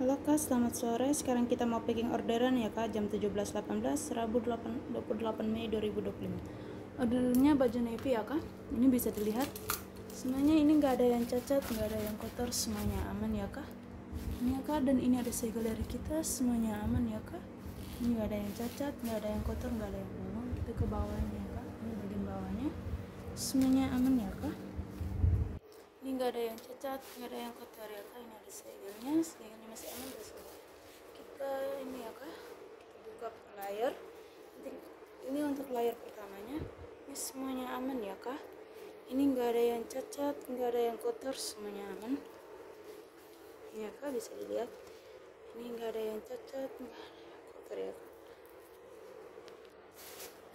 Halo Kak, selamat sore. Sekarang kita mau packing orderan ya Kak, jam 17.18, Rabu 28 Mei 2025. Ordernya baju navy ya Kak. Ini bisa dilihat. Semuanya ini nggak ada yang cacat, nggak ada yang kotor, semuanya aman ya Kak. Ini ya Kak, dan ini ada segel dari kita, semuanya aman ya Kak. Ini nggak ada yang cacat, nggak ada yang kotor, nggak ada yang bolong. Itu ke bawahnya ya Kak. Ini bagian bawahnya. Semuanya aman ya Kak. Ini nggak ada yang cacat, nggak ada yang kotor ya Kak. Ini ada segelnya masih aman guys. Kita ini ya Kak, kita buka layar. Ini untuk layar pertamanya. Ini semuanya aman ya Kak. Ini nggak ada yang cacat, nggak ada yang kotor, semuanya aman. Ini ya Kak, bisa dilihat. Ini nggak ada yang cacat, nggak ada yang kotor ya Kak.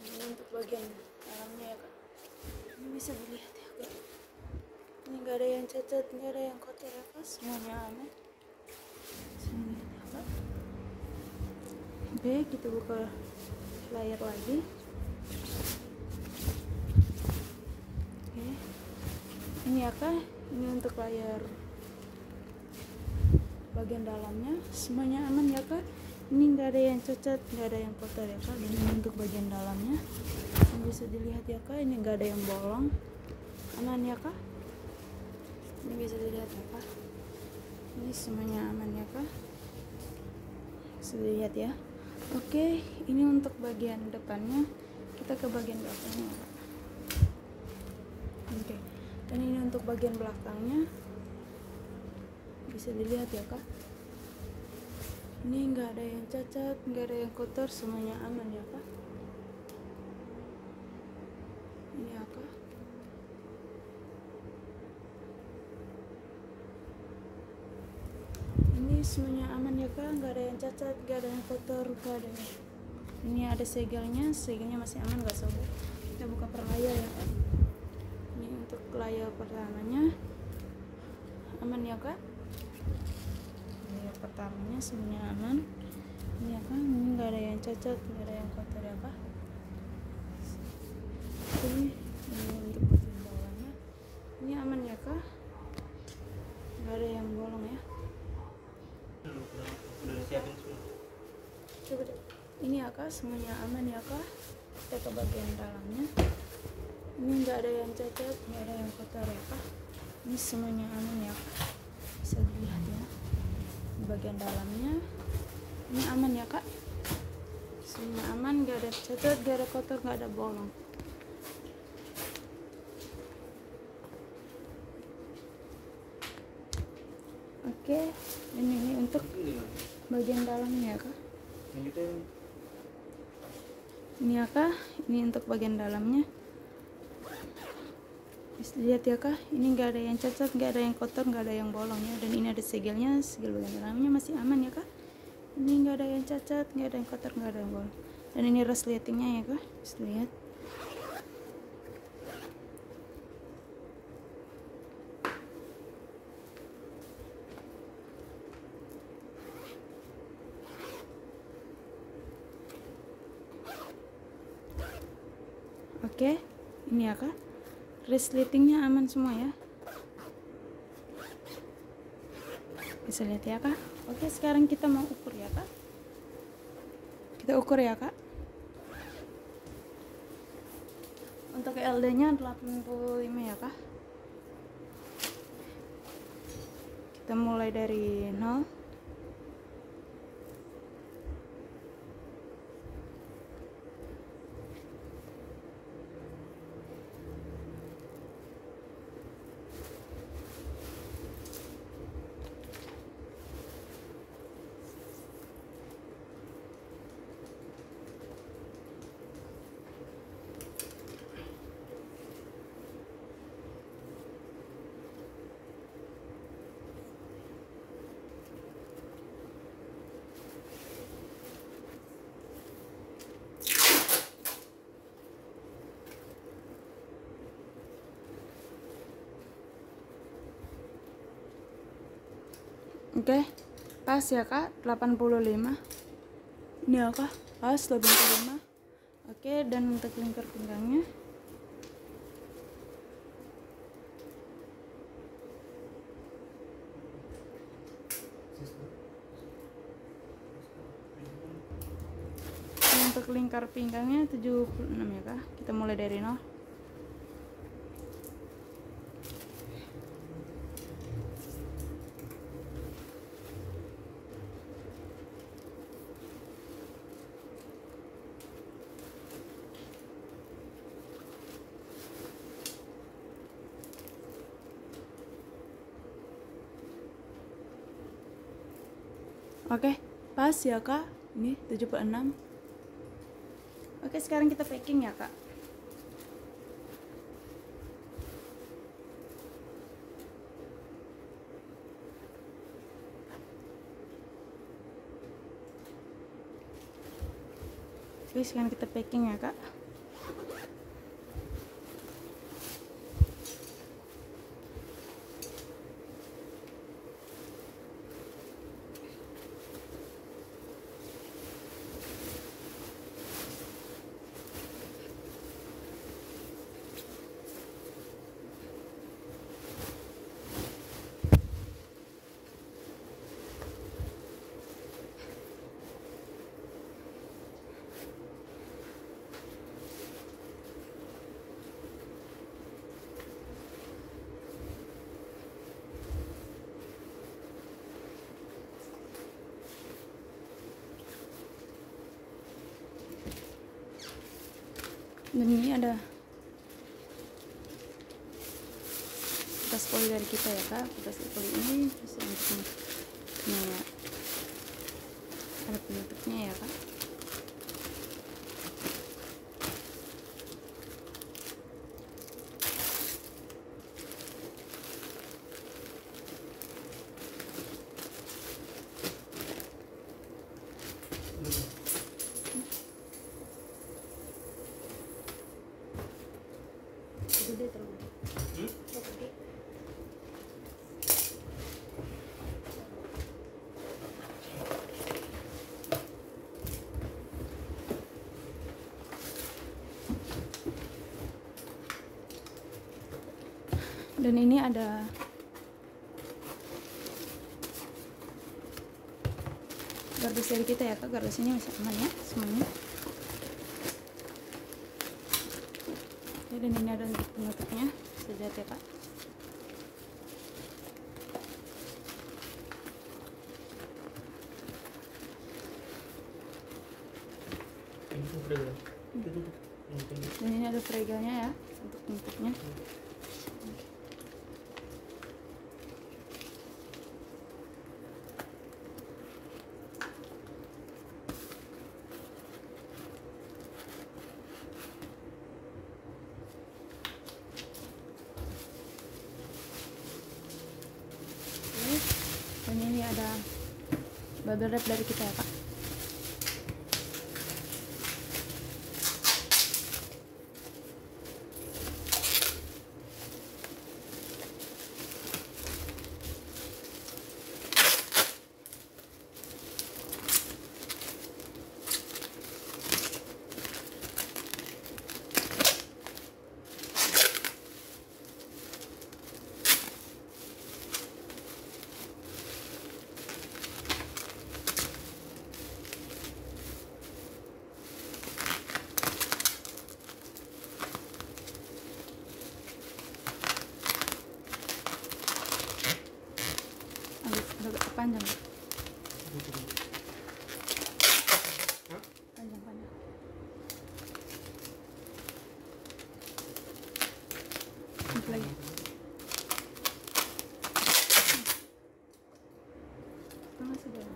Ini untuk bagian dalamnya ya Kak. Ini bisa dilihat ya Kak. Ini nggak ada yang cacat, nggak ada yang kotor ya Kak, semuanya aman. Sini ya Kak. Oke, kita buka layar lagi. Oke, ini ya Kak, ini untuk layar bagian dalamnya, semuanya aman ya Kak. Ini nggak ada yang cacat, nggak ada yang kotor ya Kak. Dan ini untuk bagian dalamnya, yang bisa dilihat ya Kak, ini nggak ada yang bolong, aman ya Kak. Ini bisa dilihat ya Kak, ini semuanya aman ya Kak, bisa dilihat ya. Oke, ini untuk bagian depannya, kita ke bagian belakangnya. Oke, dan ini untuk bagian belakangnya, bisa dilihat ya Kak. Ini nggak ada yang cacat, nggak ada yang kotor, semuanya aman ya Kak. Ini ya Kak. Ini semuanya aman ya Kak, nggak ada yang cacat, nggak ada yang kotor, nggak ada yang... Ini ada segelnya masih aman, nggak sobek. Kita buka per layar ya Kak. Ini untuk layar pertamanya aman ya Kak. Layar pertamanya semuanya aman. Ini ya Kak, ini nggak ada yang cacat, nggak ada yang kotor ya Kak. Ini untuk bagian bawahnya, ini aman ya Kak, nggak ada yang bolong ya. Udah siapin semua. Coba deh. Ini ya Kak, semuanya aman ya Kak. Kita ke bagian dalamnya. Ini nggak ada yang cacat, nggak ada yang kotor ya Kak. Ini semuanya aman ya Kak. Bisa dilihat ya. Di bagian dalamnya, ini aman ya Kak. Semuanya aman, nggak ada cacat, nggak ada kotor, nggak ada bolong. Oke, ini untuk bagian dalamnya ya Kak. Ini ya Kak, ini untuk bagian dalamnya. Bisa lihat ya Kak, ini nggak ada yang cacat, nggak ada yang kotor, nggak ada yang bolong ya. Dan ini ada segelnya, segel bagian dalamnya masih aman ya Kak. Ini nggak ada yang cacat, nggak ada yang kotor, nggak ada yang bolong. Dan ini resletingnya ya Kak, bisa lihat. Oke, ini ya Kak, resletingnya aman semua ya, bisa lihat ya Kak. Oke, sekarang kita mau ukur ya Kak. Kita ukur ya Kak. Untuk LD nya 85 ya Kak. Kita mulai dari 0. Oke, pas ya Kak, 85. Ini ya Kak, pas 85. Oke, dan untuk lingkar pinggangnya Untuk lingkar pinggangnya 76 ya kak. Kita mulai dari 0. Oke, pas ya kak. Ini 76. Oke, sekarang kita packing ya kak. Oke, sekarang kita packing ya kak. Dan ini ada kertas poli dari kita ya kak. Kertas poli ini terus untuk ada penutupnya ya kak. Dan ini ada gardus dari kita ya kak. Gardusnya masih aman ya semuanya. Ya, dan ini ada untuk penutupnya sejat ya kak. Dan ini ada fregelnya ya untuk penutupnya. Dan ini ada bubble wrap dari kita ya kak. Agak panjang. Panjang. Lagi. Sudah.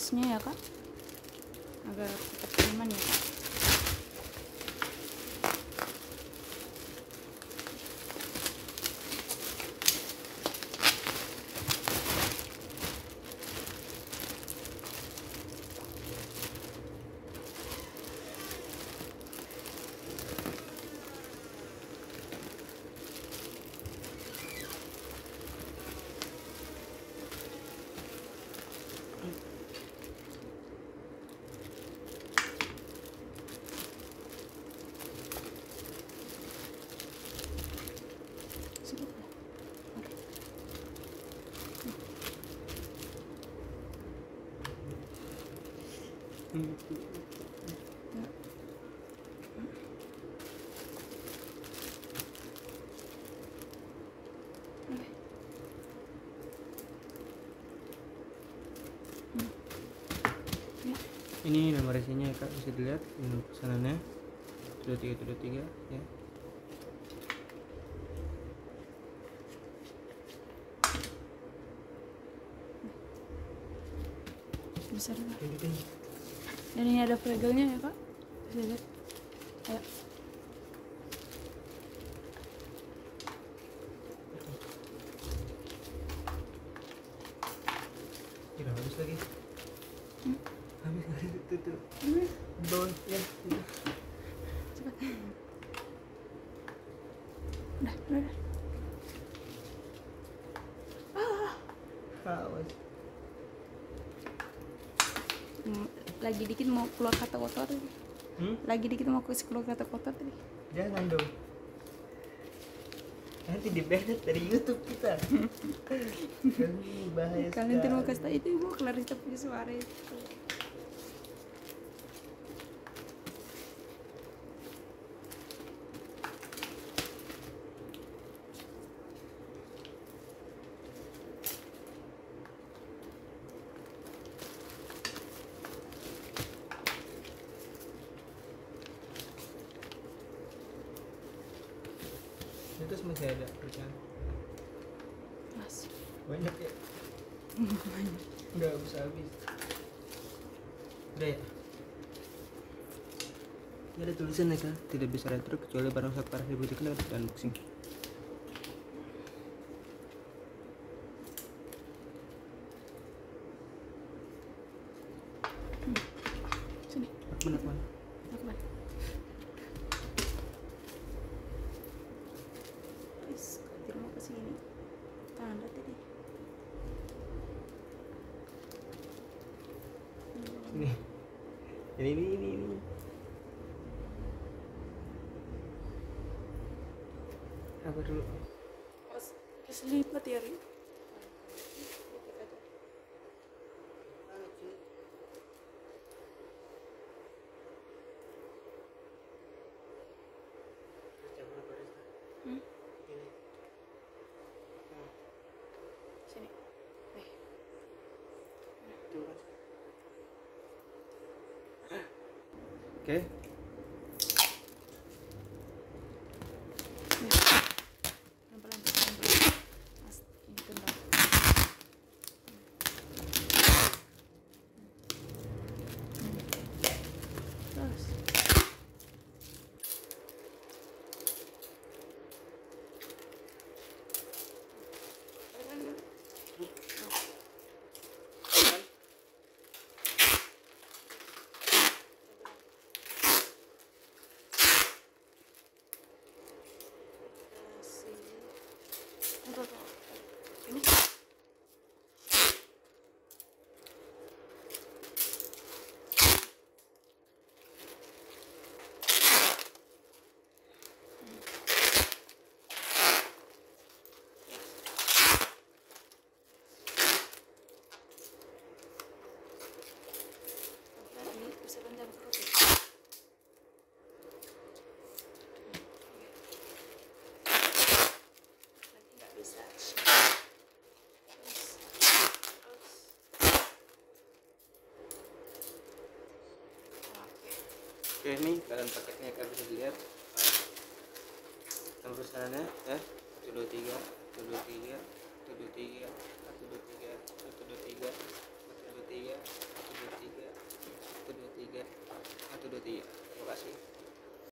batasnya ya kak, agar tetap aman ya kak. Ini nomor resinya ya kak, bisa dilihat ini pesanannya 23 ya. Besar kak. Dan ini ada fregelnya ya kak, bisa lihat. Ayo. Tidak habis lagi. Habis tuh. Bawah ya. Cepat. Udah. Awas. Lagi dikit mau keluar kata kotor tadi. Lagi dikit mau keluar kata kotor tadi. Jangan dong. Nanti di-ban dari YouTube kita. Bahaya. Kalian terima kasih tahu itu mau Clarissa punya suara itu. Itu masih ada kerjaan. Mas. Banyak ya. Udah bisa habis. Udah ya. Ini ada tulisan ya kan, tidak bisa retro kecuali barang rusak parah dibutuhkan dan unboxing. Sini. Akman. Terima kasih ini. Tanda tadi. Ini. Apa dulu? Keselipat ya Ri. Sini. Oke. Pelan-pelan. Mas, ini kendor. Terus. Ini bisa bentar perut ya. Lagi nggak bisa. Oke, ini kalian paketnya kalian bisa dilihat. Nomor pesanannya ya 123 123 123 123 123 123 123 kasih.